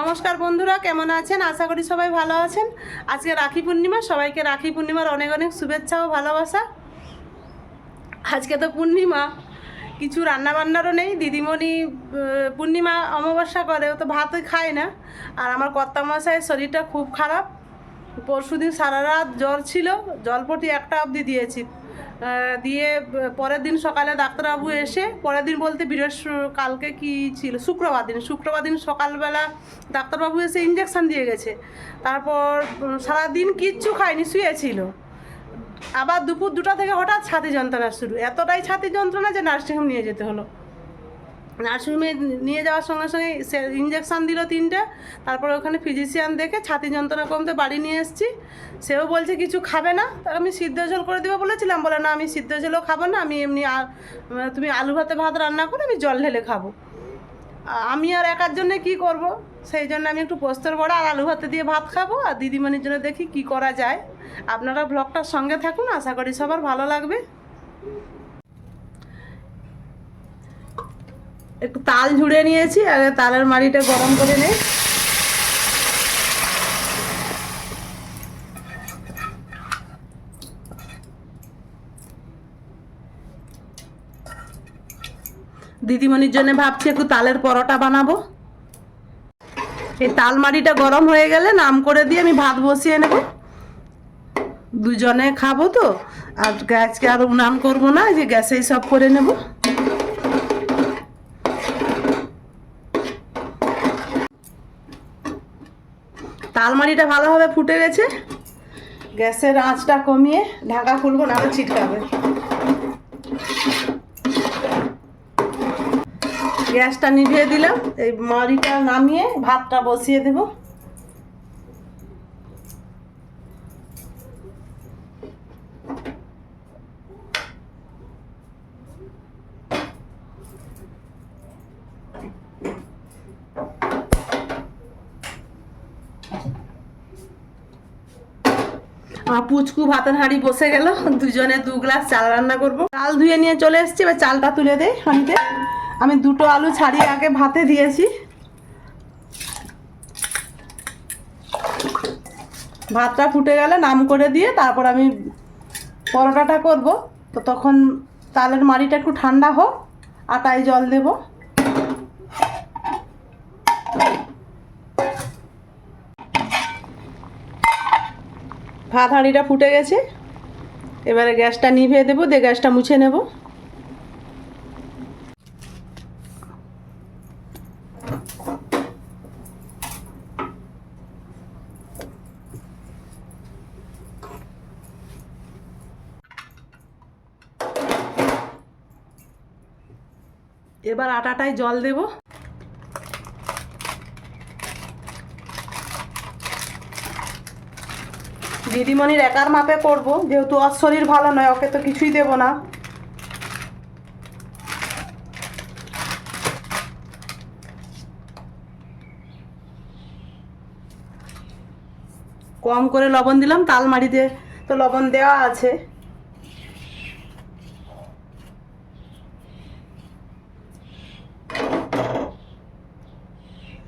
নমস্কার বন্ধুরা, কেমন আছেন? আশা করি সবাই ভালো আছেন। আজকে রাখি পূর্ণিমা, সবাইকে রাখি পূর্ণিমার অনেক অনেক শুভেচ্ছা ও ভালোবাসা। আজকে তো পূর্ণিমা, কিছু রান্নাবান্নারও নেই। দিদিমণি পূর্ণিমা অমাবস্যা করে, ও তো ভাতই খায় না। আর আমার কর্তামশাইয়ের শরীরটা খুব খারাপ। পরশুদিন সারা রাত জ্বর ছিল, জলপটি একটা অবধি দিয়েছি। দিয়ে পরের দিন সকালে ডাক্তারবাবু এসে, পরের দিন বলতে কালকে কি ছিল, শুক্রবার দিন সকালবেলা ডাক্তারবাবু এসে ইঞ্জেকশান দিয়ে গেছে। তারপর সারাদিন কিচ্ছু খায়নি, শুয়েছিল। আবার দুপুর 2টা থেকে হঠাৎ ছাতি যন্ত্রণা শুরু, এতটাই ছাতি যন্ত্রণা যে নার্সিংহোম নিয়ে যেতে হলো। নার্সিংহোমে নিয়ে যাওয়ার সঙ্গে সঙ্গে সে ইঞ্জেকশান দিল 3টে। তারপর ওখানে ফিজিশিয়ান দেখে ছাতি যন্ত্রণা কমতে বাড়ি নিয়ে এসেছি। সেও বলছে কিছু খাবে না, তার আমি সিদ্ধ ঝোল করে দেবো বলেছিলাম। বলে না, আমি সিদ্ধ ঝোলও খাবো না, আমি এমনি তুমি আলু ভাত রান্না করে আমি জল ঢেলে খাবো। আমি আর একার জন্যে কী করব, সেই জন্য আমি একটু পোস্তর বড়া আর আলু ভাতে দিয়ে ভাত খাবো। আর দিদিমণির জন্য দেখি কি করা যায়। আপনারা ব্লগটার সঙ্গে থাকুন, আশা করি সবার ভালো লাগবে। একটু তাল ঝুড়ে নিয়েছি, আর তালের মাড়িটা গরম করে নেই। দিদিমণির জন্য ভাবছি একটু তালের পরোটা বানাবো। এই তাল মাড়িটা গরম হয়ে গেলে নাম করে দিয়ে আমি ভাত বসিয়ে নেব। দুজনে খাবো তো, আর আজকে আর উনান করবো না, যে গ্যাসেই সব করে নেব। তালমাড়িটা ভালোভাবে ফুটে গেছে। গ্যাসের আঁচটা কমিয়ে ঢাকা খুলবো, না ছিটকাবে। গ্যাসটা নিভিয়ে দিলাম, এই মাড়িটা নামিয়ে ভাতটা বসিয়ে দেব। আমার পুচকু ভাতের হাঁড়ি বসে গেল, দুজনে 2 গ্লাস চাল রান্না করব। চাল ধুয়ে নিয়ে চলে এসেছি, এবার চালটা তুলে দেই হাঁড়িতে। আমি 2টো আলু ছাড়িয়ে আগে ভাতে দিয়েছি। ভাতটা ফুটে গেলে নাম করে দিয়ে তারপর আমি পরোটাটা করব। তো তখন তালের মাড়িটা একটু ঠান্ডা হোক, আটায় জল দেব। ভাত হাঁড়িটা ফুটে গেছে, এবারে গ্যাসটা নিভিয়ে দেবো, দিয়ে গ্যাসটা মুছে নেব। এবার আটাটায় জল দেব। দিদিমণির একার মাপে করব, যেহেতু ওর শরীর ভালো নয়, ওকে তো কিছুই দেব না। কম করে লবণ দিলাম, তালমাড়িতে তো লবণ দেওয়া আছে।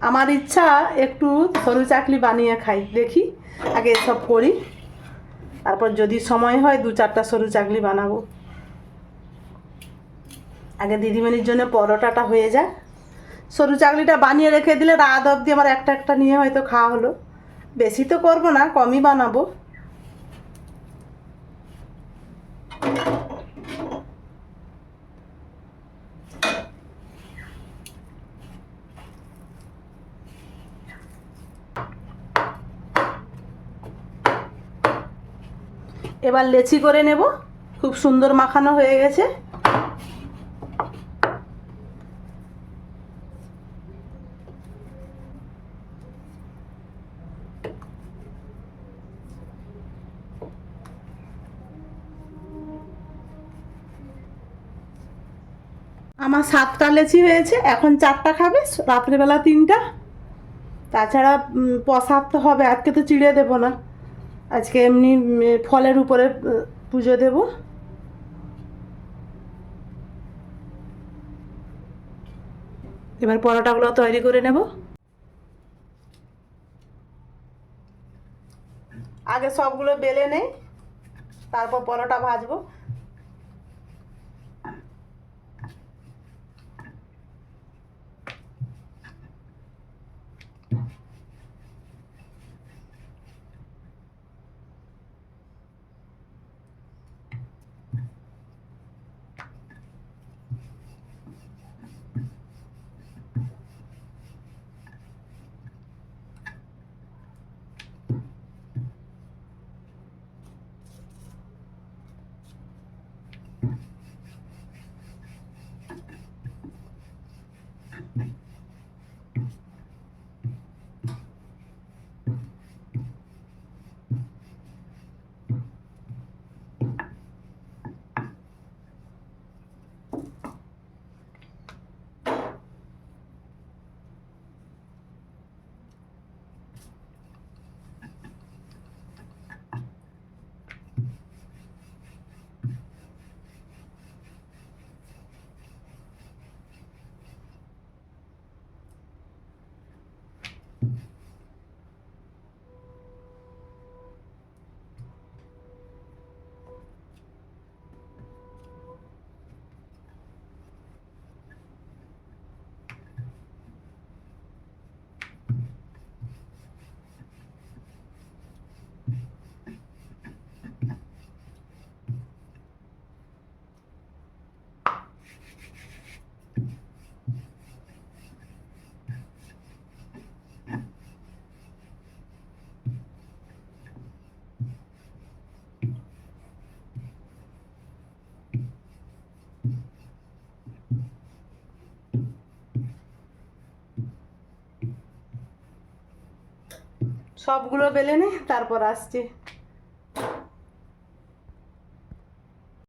আমার ইচ্ছা একটু সরু চাকলি বানিয়ে খাই, দেখি আগে এসব করি, তারপর যদি সময় হয় 2-4টা সরু চাকলি বানাবো। আগে দিদিমণির জন্য পরোটাটা হয়ে যায়। সরু চাকলিটা বানিয়ে রেখে দিলে রাত অবধি আমার একটা একটা নিয়ে হয়তো খাওয়া হলো। বেশি তো করবো না, কমই বানাবো। এবার লেচি করে নেব। খুব সুন্দর মাখানো হয়ে গেছে। আমার 7টা লেচি হয়েছে, এখন 4টা খাবে, রাত্রেবেলা 3টা। তাছাড়া প্রসাদ তো হবে, আজকে তো চিড়ে দেবো না, আজকে এমনি ফলের উপরে পুজো দেব। এবার পরোটাগুলো তৈরি করে নেব। আগে সবগুলো বেলে নেই, তারপর পরোটা ভাজবো। সবগুলো বেলে নে, তারপর আসছি।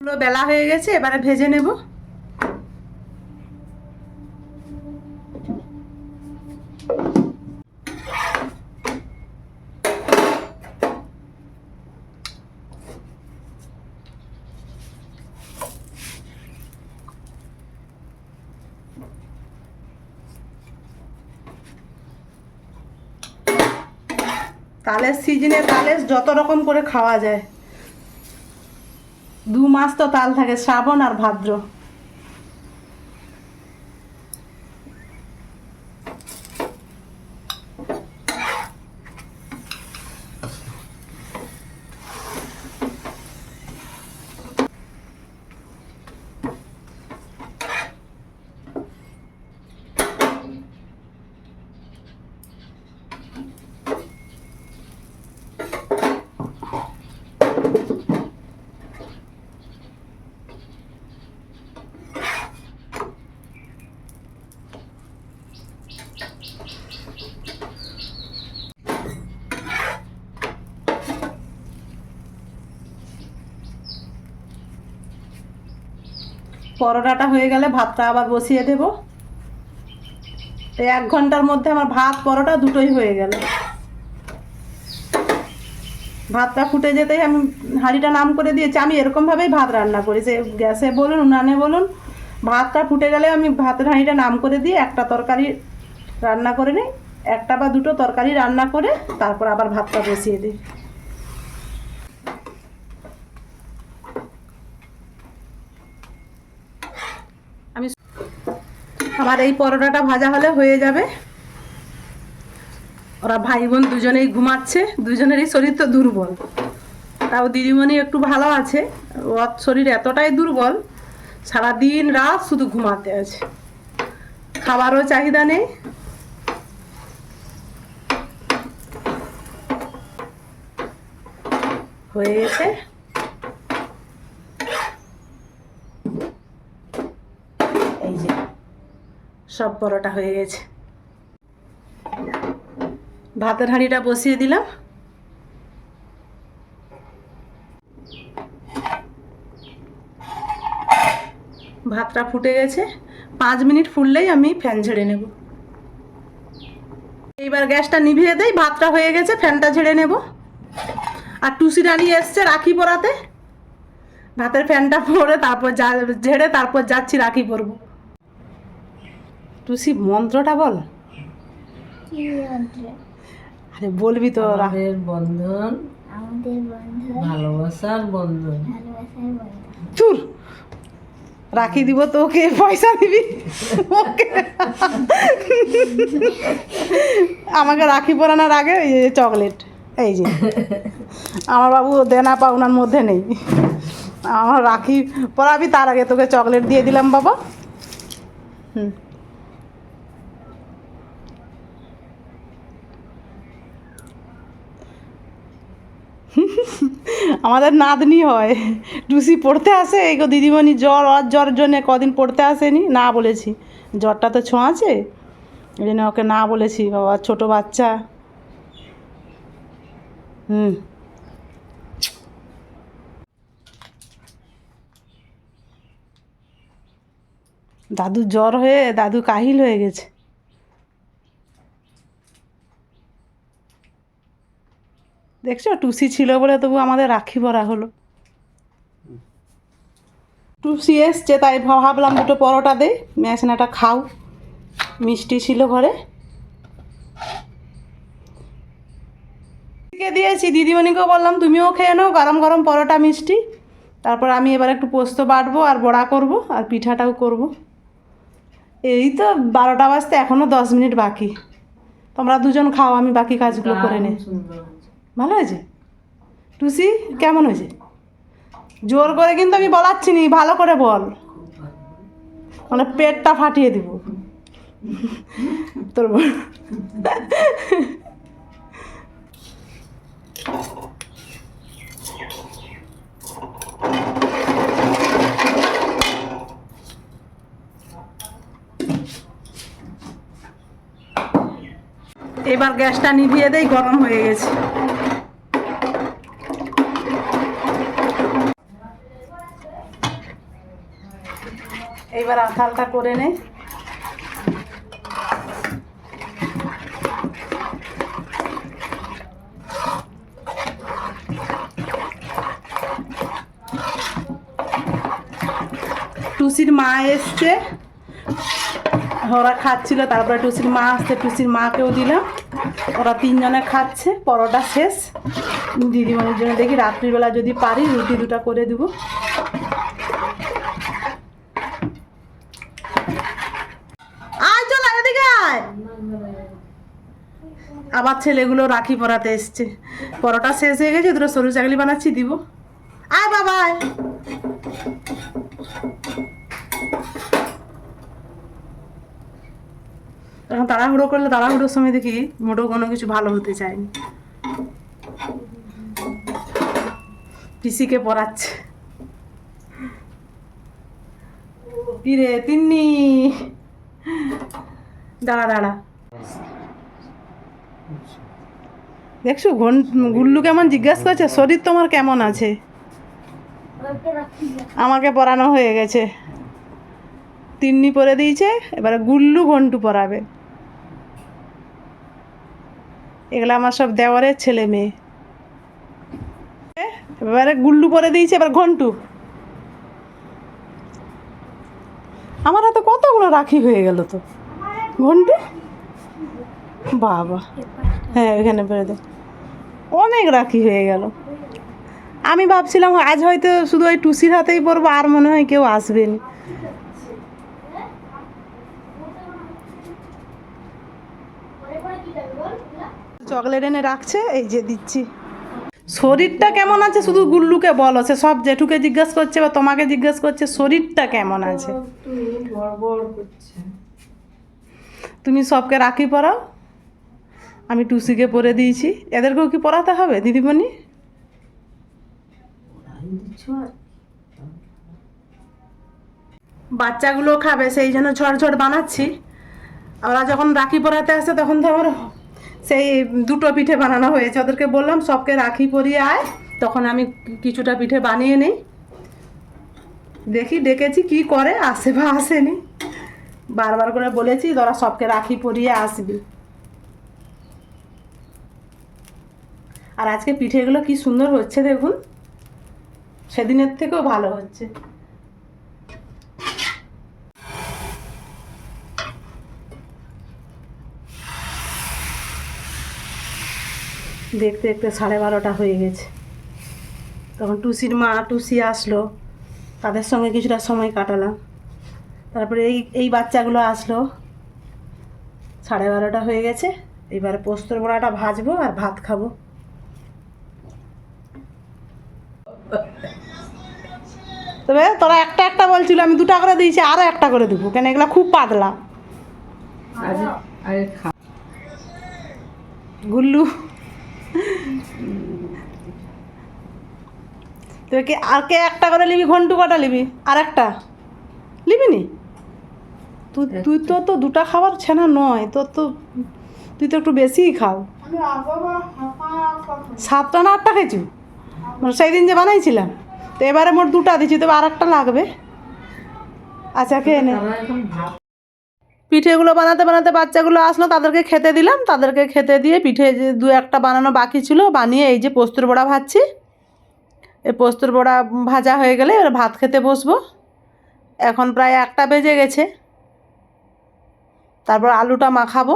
গুলো বেলা হয়ে গেছে, এবারে ভেজে নেব। তালের সিজনে তালের যত রকম করে খাওয়া যায়। 2 মাস তো তাল থাকে, শ্রাবণ আর ভাদ্র। পরোটাটা হয়ে গেলে ভাতটা আবার বসিয়ে দেব। এই 1 ঘন্টার মধ্যে আমার ভাত পরোটা দুটোই হয়ে গেল। ভাতটা ফুটে যেতেই আমি হাঁড়িটা নাম করে দিয়েছি। আমি এরকমভাবেই ভাত রান্না করি, যে গ্যাসে বলুন উনানে বলুন, ভাতটা ফুটে গেলে আমি ভাতের হাঁড়িটা নাম করে দিয়ে একটা তরকারি রান্না করে নিই, একটা বা দুটো তরকারি রান্না করে তারপর আবার ভাতটা বসিয়ে দিই। আমি আমার এই পরোটাটা ভাজা হলে হয়ে যাবে। ওরা ভাই বোন দুজনেই ঘুমাচ্ছে, দুজনেরই শরীর তো দুর্বল। তাও দিদিমণি একটু ভালো আছে, ওর শরীর এতটাই দুর্বল, সারাদিন রাত শুধু ঘুমাতে আছে, খাবারও চাহিদা নেই। হয়ে গেছে, এই যে সব পরোটা হয়ে গেছে। ভাতের হাঁড়িটা বসিয়ে দিলাম। ভাতটা ফুটে গেছে, 5 মিনিট ফুটলেই আমি ফ্যান ঝেড়ে নেব। এইবার গ্যাসটা নিভিয়ে দেই, ভাতটা হয়ে গেছে, ফ্যানটা ঝেড়ে নেব। আর টুসি রানী এসছে রাখি পরাতে, ভাতের ফ্যানটা পরে তারপর ঝেড়ে তারপর যাচ্ছি রাখি পরব। টুসি মন্ত্রটা বল। আরে বলবি তো। আমাদের বন্ধন আমাদের বন্ধু ভালোবাসার বন্ধন। ভালোবাসার বন্ধু। চুর রাখি দিব তোকে পয়সা দিবি ওকে আমাকে রাখি পরানোর আগে এই যে চকলেট, এই যে আমার বাবু দেনা পাওনার মধ্যে নেই, আমার রাখি পরাবি তার আগে তোকে চকলেট দিয়ে দিলাম বাবা। হুম আমাদের নাতনি হয়, টুসি পড়তে আসে, এই গো দিদিমণি জ্বর জ্বরের জন্যে কদিন পড়তে আসেনি, না বলেছি জ্বরটা তো ছোঁয়াছে, এই জন্য ওকে না বলেছি, বাবা ছোটো বাচ্চা। হুম দাদু জ্বর হয়ে দাদু কাহিল হয়ে গেছে। দেখছো টুসি ছিল বলে তবু আমাদের রাখি পরা হলো। টুসি এসছে তাই ভাবলাম দুটো পরোটা দে, মেশনাটা খাও, মিষ্টি ছিল ঘরে। দিয়েছি দিদিমণিকেও বললাম তুমিও খেয়ে নাও গরম গরম পরোটা মিষ্টি, তারপর আমি এবার একটু পোস্ত বাটবো আর বড়া করব আর পিঠাটাও করব। এই তো 12টা বাজতে এখনও 10 মিনিট বাকি, তোমরা দুজন খাও, আমি বাকি কাজগুলো করে নে। ভালো হয়েছে টুসি, কেমন হয়েছে? জোর করে কিন্তু আমি বলাচ্ছি নি, ভালো করে বল, মানে পেটটা ফাটিয়ে দিব তোর বল। এবার গ্যাসটা নিভিয়ে দেই, গরম হয়ে গেছে। এইবার আঁথালটা করে নে। টুসির মা এসছে, ওরা খাচ্ছিল, তারপরে টুসির মা আসছে, টুসির মাকেও দিলাম, ওরা 3 জনে খাচ্ছে। পরোটা শেষ, দিদিমণির জন্য দেখি রাত্রিবেলা যদি পারি রুটি 2টা করে দেবো। আয় চল এদিকে আয়। আবার ছেলেগুলো রাখি পরাতে এসছে, পরোটা শেষ হয়ে গেছে, 2টো সরু চাকলি বানাচ্ছি দিব। আয় বাবা আয়। এখন তাড়াহুড়ো করলে তাড়াহুড়োর সময় দেখি মোটেও কোনো কিছু ভালো হতে চায়নি। পিসিকে পড়াচ্ছে, কিরে তিন্নি দাঁড়া দাঁড়া, দেখছো গুল্লু কেমন জিজ্ঞাসা করছে শরীর তোমার কেমন আছে। আমাকে পড়ানো হয়ে গেছে, তিন্নি পরে দিয়েছে, এবারে গুল্লু ঘন্টু পড়াবে। এগুলো আমার সব দেওয়ারের ছেলে মেয়ে। এবারে গুল্লু পরে দিয়েছে, এবার ঘন্টু। আমার হাতে কতগুলো রাখি হয়ে গেল তো ঘন্টু, বাবা হ্যাঁ এখানে পরে দে, অনেক রাখি হয়ে গেল। আমি ভাবছিলাম আজ হয়তো শুধু ওই টুসির হাতেই পরবো, আর মনে হয় কেউ আসবেনি। চকলেট এনে রাখছে, এই যে দিচ্ছি। শরীরটা কেমন আছে শুধু গুল্লুকে বলো, সে সব জেঠুকে জিজ্ঞেস করছে বা তোমাকে জিজ্ঞেস করছে শরীরটা কেমন আছে। তুমি সবকে রাখি পরাও, আমি টুসিকে পরে দিয়েছি। এদেরকেও কি পরাতে হবে দিদিমণি? বাচ্চাগুলো খাবে সেই জন্য ঝড় বানাচ্ছি। ওরা যখন রাখি পরাতে আসে তখন তো আমার সেই 2টো পিঠে বানানো হয়েছে, ওদেরকে বললাম সবকে রাখি পরিয়ে আয়, তখন আমি কিছুটা পিঠে বানিয়ে নিই। দেখি ডেকেছি কি করে, আসে বা আসেনি, বারবার করে বলেছি তোরা সবকে রাখি পরিয়ে আসবি। আর আজকে পিঠেগুলো কি সুন্দর হচ্ছে দেখুন, সেদিনের থেকেও ভালো হচ্ছে। দেখতে দেখতে 12:30 হয়ে গেছে। তখন টুসির মা টুসি আসলো, তাদের সঙ্গে কিছুটা সময় কাটালাম। তারপরে এই বাচ্চাগুলো আসলো, 12:30 হয়ে গেছে। এবারে পোস্তর বড়াটা ভাজবো আর ভাত খাবো। তবে তোরা একটা একটা বলছিল, আমি 2টা করে দিয়েছি, আরও একটা করে দেবো, কেন এগুলো খুব পাতলা। আরে খা গুল্লু তুই কি আর কে একটা করে নিবি? ঘন্টু কটা নিবি? আর একটা নিবি নি? তুই তো 2টা খাবার ছেনা নয় তোর, তো তুই তো একটু বেশিই খাও। 7টা না 8টা খেয়েছি মানে সেই দিন যে বানাইছিলাম। তো এবারে মোট 2টা দিচ্ছি, তবে আর একটা লাগবে। আচ্ছা খেয়ে নে। তারা এখন ভাত পিঠেগুলো বানাতে বানাতে বাচ্চাগুলো আসলো, তাদেরকে খেতে দিলাম। তাদেরকে খেতে দিয়ে পিঠে যে 2-1টা বানানো বাকি ছিল বানিয়ে এই যে পোস্তর বড়া ভাজছি। এই পোস্তর বড়া ভাজা হয়ে গেলে এবার ভাত খেতে বসবো। এখন প্রায় 1টা বেজে গেছে। তারপর আলুটা মাখাবো।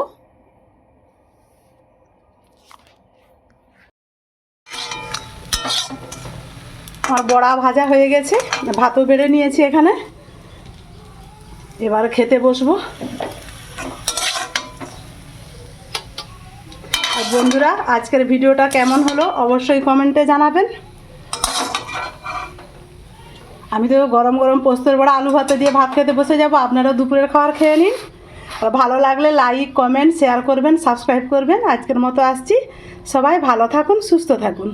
আমার বড়া ভাজা হয়ে গেছে, ভাতও বেড়ে নিয়েছি এখানে। এবার খেতে বসবো। আর বন্ধুরা, আজকের ভিডিওটা কেমন হলো অবশ্যই কমেন্টে জানাবেন। আমি তো গরম গরম পোস্তর বড়া আলু ভাতে দিয়ে ভাত খেতে বসে যাব। আপনারা দুপুরের খাবার খেয়ে নিন। আর ভালো লাগলে লাইক কমেন্ট শেয়ার করবেন, সাবস্ক্রাইব করবেন। আজকের মতো আসছি। সবাই ভালো থাকুন, সুস্থ থাকুন।